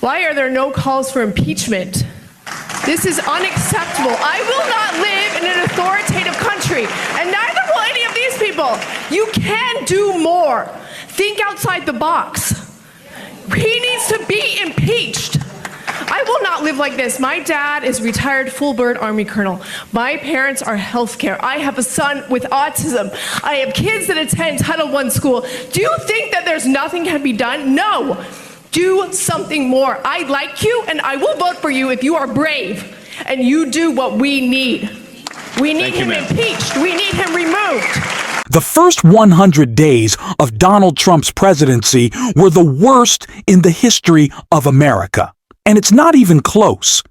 Why are there no calls for impeachment? This is unacceptable. I will not live in an authoritative country, and neither will any of these people. You can do more. Think outside the box. He needs to be impeached. I will not live like this. My dad is retired full-bird Army colonel. My parents are healthcare. I have a son with autism. I have kids that attend Title I school. Do you think that there's nothing can be done? No. Do something more. I like you, and I will vote for you if you are brave and you do what we need. We need him impeached. We need him removed. The first 100 days of Donald Trump's presidency were the worst in the history of America. And it's not even close.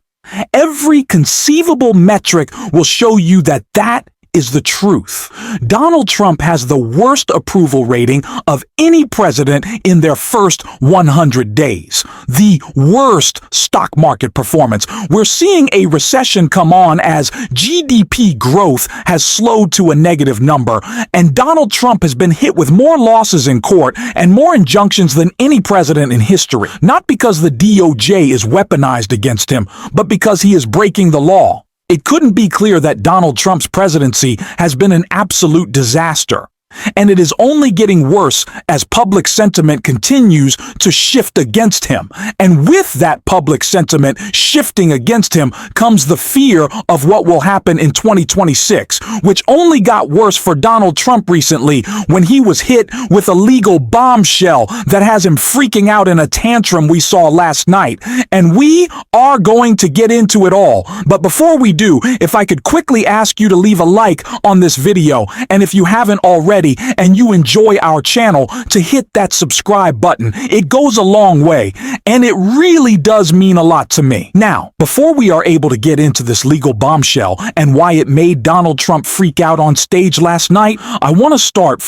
Every conceivable metric will show you that that is the truth. Donald Trump has the worst approval rating of any president in their first 100 days. The worst stock market performance. We're seeing a recession come on as GDP growth has slowed to a negative number, and Donald Trump has been hit with more losses in court and more injunctions than any president in history. Not because the DOJ is weaponized against him, but because he is breaking the law. It couldn't be clearer that Donald Trump's presidency has been an absolute disaster. And it is only getting worse as public sentiment continues to shift against him. And with that public sentiment shifting against him comes the fear of what will happen in 2026, which only got worse for Donald Trump recently when he was hit with a legal bombshell that has him freaking out in a tantrum we saw last night. And we are going to get into it all. But before we do, if I could quickly ask you to leave a like on this video, and if you haven't already, and you enjoy our channel, to hit that subscribe button. It goes a long way, and it really does mean a lot to me. Now, before we are able to get into this legal bombshell and why it made Donald Trump freak out on stage last night, I want to start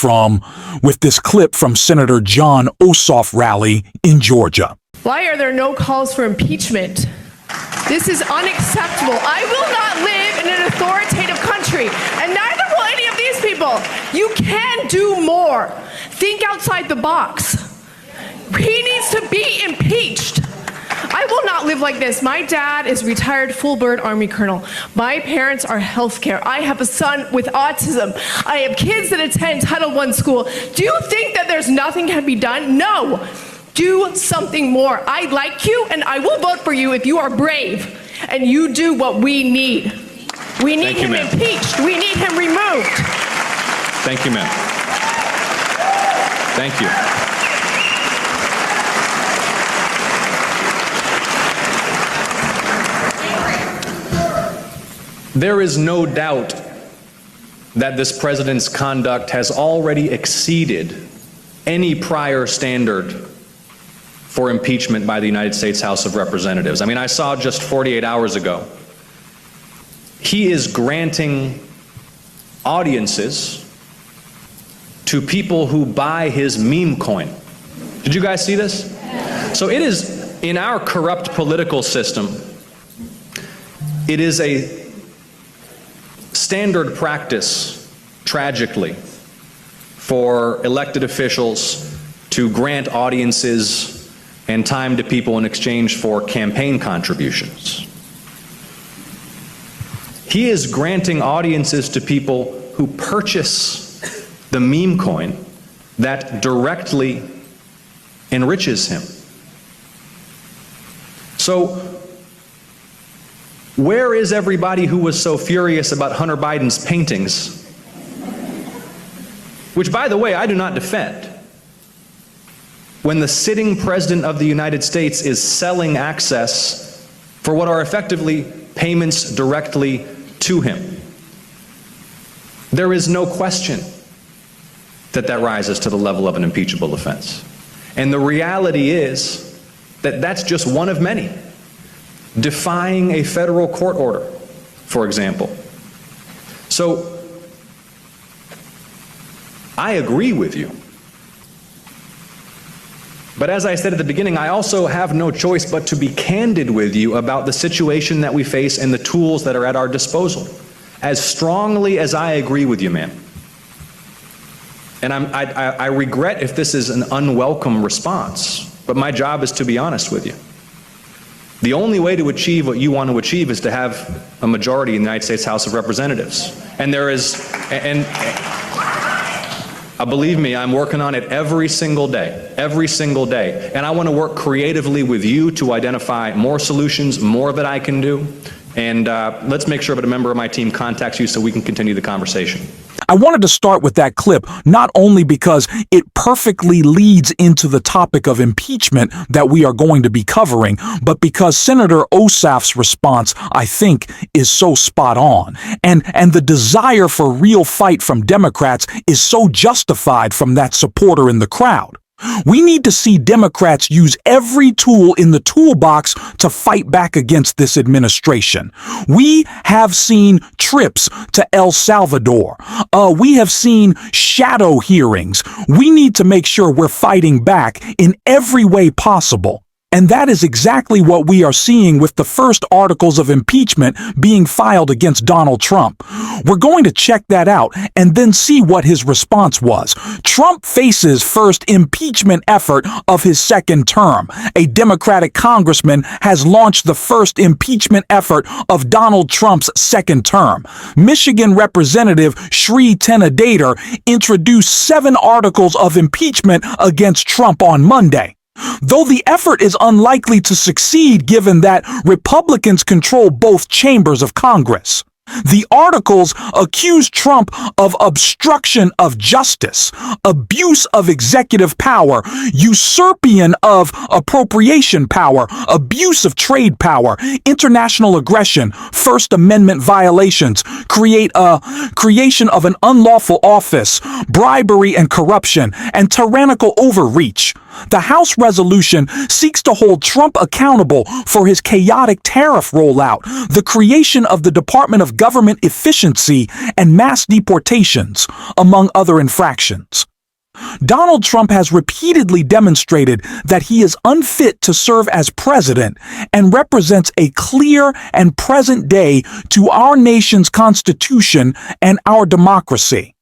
with this clip from Senator Jon Ossoff's rally in Georgia. Why are there no calls for impeachment? This is unacceptable. I will not live in an authoritative country, and neither will any of these people. You can do more. Think outside the box. He needs to be impeached. I will not live like this. My dad is retired full-bird Army colonel. My parents are healthcare. I have a son with autism. I have kids that attend Title I school. Do you think that there's nothing can be done? No. Do something more. I like you, and I will vote for you if you are brave and you do what we need. We need him impeached. We need him removed. Thank you, ma'am. Thank you. There is no doubt that this president's conduct has already exceeded any prior standard for impeachment by the United States House of Representatives. I mean, I saw just 48 hours ago, he is granting audiences to people who buy his meme coin. Did you guys see this? So it is, in our corrupt political system, it is a standard practice, tragically, for elected officials to grant audiences and time to people in exchange for campaign contributions. He is granting audiences to people who purchase the meme coin that directly enriches him. So, where is everybody who was so furious about Hunter Biden's paintings? Which, by the way, I do not defend. When the sitting president of the United States is selling access for what are effectively payments directly to him, there is no question that that rises to the level of an impeachable offense. And the reality is that that's just one of many. Defying a federal court order, for example. So, I agree with you. But as I said at the beginning, I also have no choice but to be candid with you about the situation that we face and the tools that are at our disposal. As strongly as I agree with you, ma'am. And I regret if this is an unwelcome response, but my job is to be honest with you. The only way to achieve what you want to achieve is to have a majority in the United States House of Representatives. And there is, and believe me, I'm working on it every single day, And I want to work creatively with you to identify more solutions, more that I can do. And let's make sure that a member of my team contacts you so we can continue the conversation. I wanted to start with that clip, not only because it perfectly leads into the topic of impeachment that we are going to be covering, but because Senator Ossoff's response, I think, is so spot on. And the desire for real fight from Democrats is so justified from that supporter in the crowd. We need to see Democrats use every tool in the toolbox to fight back against this administration. We have seen trips to El Salvador. We have seen shadow hearings. We need to make sure we're fighting back in every way possible. And that is exactly what we are seeing with the first articles of impeachment being filed against Donald Trump. We're going to check that out and then see what his response was. Trump faces first impeachment effort of his second term. A Democratic congressman has launched the first impeachment effort of Donald Trump's second term. Michigan Representative Shri Tenadater introduced 7 articles of impeachment against Trump on Monday. Though the effort is unlikely to succeed given that Republicans control both chambers of Congress. The articles accuse Trump of obstruction of justice, abuse of executive power, usurpation of appropriation power, abuse of trade power, international aggression, First Amendment violations, creation of an unlawful office, bribery and corruption, and tyrannical overreach. The House resolution seeks to hold Trump accountable for his chaotic tariff rollout, the creation of the Department of Government Efficiency, and mass deportations, among other infractions. Donald Trump has repeatedly demonstrated that he is unfit to serve as president and represents a clear and present day to our nation's Constitution and our democracy.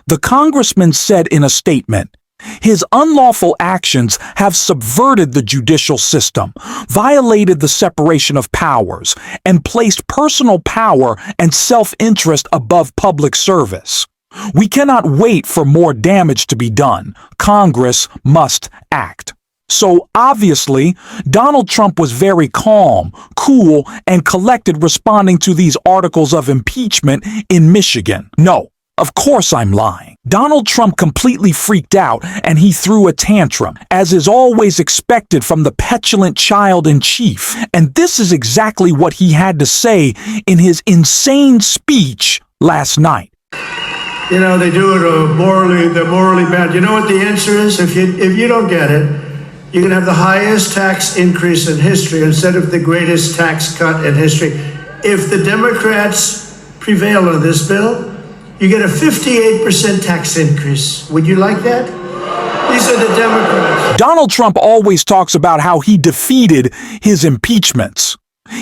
The congressman said in a statement, "His unlawful actions have subverted the judicial system, violated the separation of powers, and placed personal power and self-interest above public service. We cannot wait for more damage to be done. Congress must act." So obviously, Donald Trump was very calm, cool, and collected responding to these articles of impeachment in Michigan. No. Of course I'm lying. Donald Trump completely freaked out and he threw a tantrum, as is always expected from the petulant child-in-chief. And this is exactly what he had to say in his insane speech last night. You know, they do it they're morally bad. You know what the answer is? If you don't get it, you can have the highest tax increase in history instead of the greatest tax cut in history. If the Democrats prevail on this bill, you get a 58% tax increase. Would you like that? These are the Democrats. Donald Trump always talks about how he defeated his impeachments.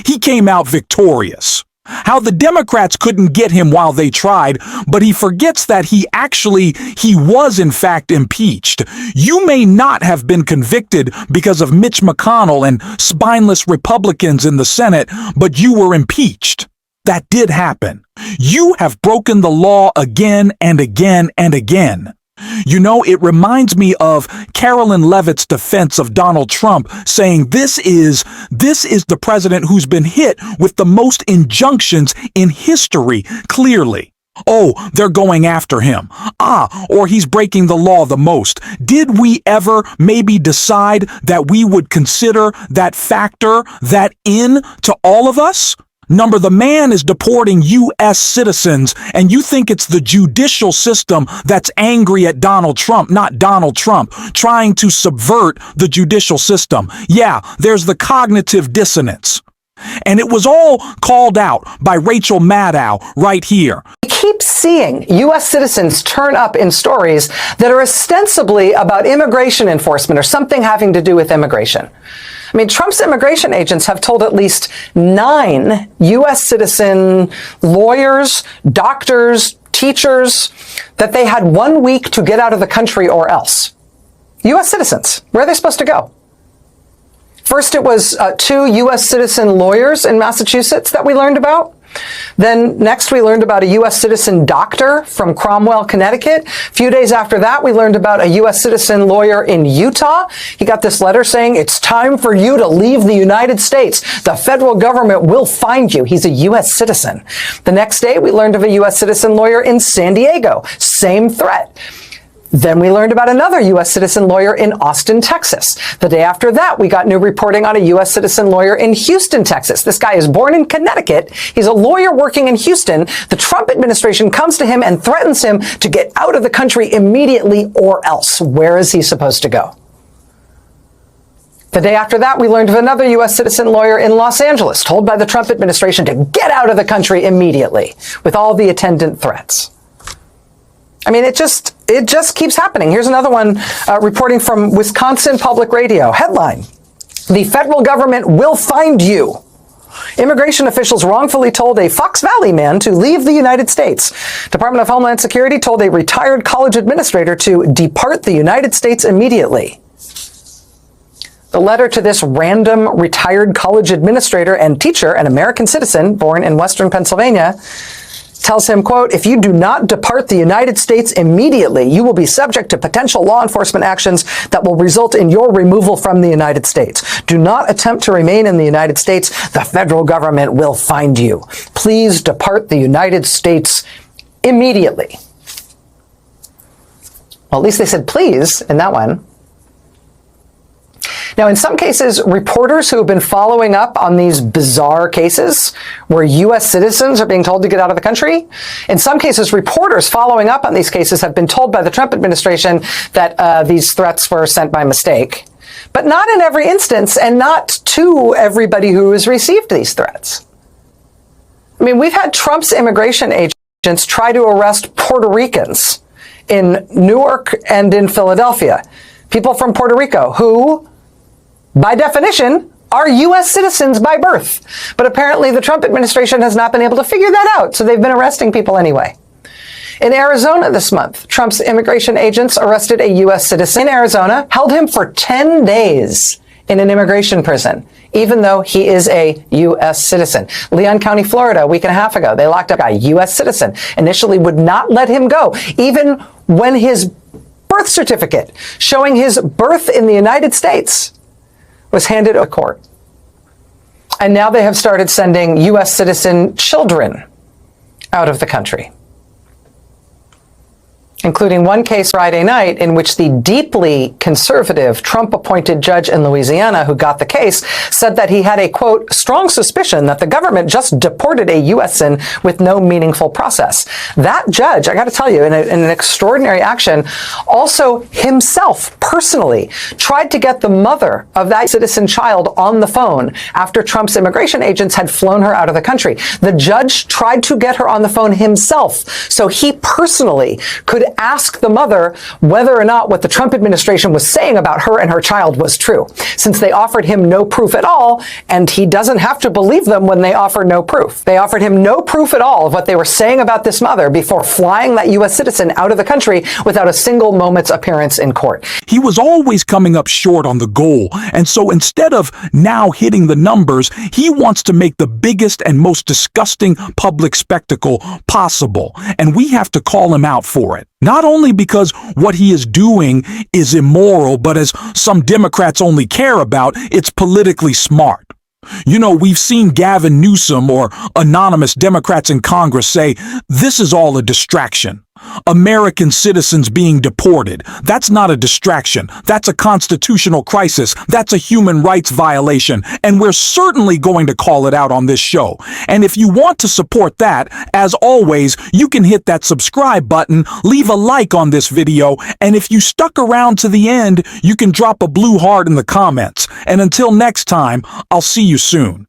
He came out victorious. How the Democrats couldn't get him while they tried, but he forgets that he was in fact impeached. You may not have been convicted because of Mitch McConnell and spineless Republicans in the Senate, but you were impeached. That did happen. You have broken the law again and again and again. You know, it reminds me of Carolyn Leavitt's defense of Donald Trump, saying this is the president who's been hit with the most injunctions in history, clearly. Oh, they're going after him. Or he's breaking the law the most. Did we ever maybe decide that we would consider that factor, that in to all of us? Number, the man is deporting U.S. citizens, and you think it's the judicial system that's angry at Donald Trump, not Donald Trump, trying to subvert the judicial system. Yeah, there's the cognitive dissonance. And it was all called out by Rachel Maddow right here. We keep seeing U.S. citizens turn up in stories that are ostensibly about immigration enforcement or something having to do with immigration. I mean, Trump's immigration agents have told at least 9 U.S. citizen lawyers, doctors, teachers that they had 1 week to get out of the country or else. U.S. citizens, where are they supposed to go? First, it was 2 U.S. citizen lawyers in Massachusetts that we learned about. Then next, we learned about a U.S. citizen doctor from Cromwell, Connecticut. A few days after that, we learned about a U.S. citizen lawyer in Utah. He got this letter saying, it's time for you to leave the United States. The federal government will find you. He's a U.S. citizen. The next day, we learned of a U.S. citizen lawyer in San Diego. Same threat. Then we learned about another U.S. citizen lawyer in Austin, Texas. The day after that, we got new reporting on a U.S. citizen lawyer in Houston, Texas. This guy is born in Connecticut. He's a lawyer working in Houston. The Trump administration comes to him and threatens him to get out of the country immediately or else. Where is he supposed to go? The day after that, we learned of another U.S. citizen lawyer in Los Angeles, told by the Trump administration to get out of the country immediately, with all the attendant threats. I mean, it just keeps happening. Here's another one reporting from Wisconsin Public Radio. Headline, the federal government will find you. Immigration officials wrongfully told a Fox Valley man to leave the United States. Department of Homeland Security told a retired college administrator to depart the United States immediately. The letter to this random retired college administrator and teacher, an American citizen born in Western Pennsylvania, tells him, quote, if you do not depart the United States immediately, you will be subject to potential law enforcement actions that will result in your removal from the United States. Do not attempt to remain in the United States. The federal government will find you. Please depart the United States immediately. Well, at least they said please in that one. Now, in some cases, reporters who have been following up on these bizarre cases where U.S. citizens are being told to get out of the country, in some cases, reporters following up on these cases have been told by the Trump administration that these threats were sent by mistake. But not in every instance, and not to everybody who has received these threats. I mean, we've had Trump's immigration agents try to arrest Puerto Ricans in Newark and in Philadelphia. People from Puerto Rico who, by definition, are U.S. citizens by birth. But apparently the Trump administration has not been able to figure that out, so they've been arresting people anyway. In Arizona this month, Trump's immigration agents arrested a U.S. citizen in Arizona, held him for 10 days in an immigration prison, even though he is a U.S. citizen. Leon County, Florida, a week and a half ago, they locked up a U.S. citizen, initially would not let him go, even when his birth certificate showing his birth in the United States was handed to court. And now they have started sending U.S. citizen children out of the country, including one case Friday night in which the deeply conservative Trump-appointed judge in Louisiana who got the case said that he had a, quote, strong suspicion that the government just deported a U.S. citizen with no meaningful process. That judge, I got to tell you, in an extraordinary action, also himself personally tried to get the mother of that citizen child on the phone after Trump's immigration agents had flown her out of the country. The judge tried to get her on the phone himself so he personally could ask the mother whether or not what the Trump administration was saying about her and her child was true, since they offered him no proof at all, and he doesn't have to believe them when they offer no proof. They offered him no proof at all of what they were saying about this mother before flying that U.S. citizen out of the country without a single moment's appearance in court. He was always coming up short on the goal, and so instead of now hitting the numbers, he wants to make the biggest and most disgusting public spectacle possible, and we have to call him out for it. Not only because what he is doing is immoral, but as some Democrats only care about, it's politically smart. You know, we've seen Gavin Newsom or anonymous Democrats in Congress say, this is all a distraction. American citizens being deported. That's not a distraction. That's a constitutional crisis. That's a human rights violation. And we're certainly going to call it out on this show. And if you want to support that, as always, you can hit that subscribe button, leave a like on this video, and if you stuck around to the end, you can drop a blue heart in the comments. And until next time, I'll see you soon.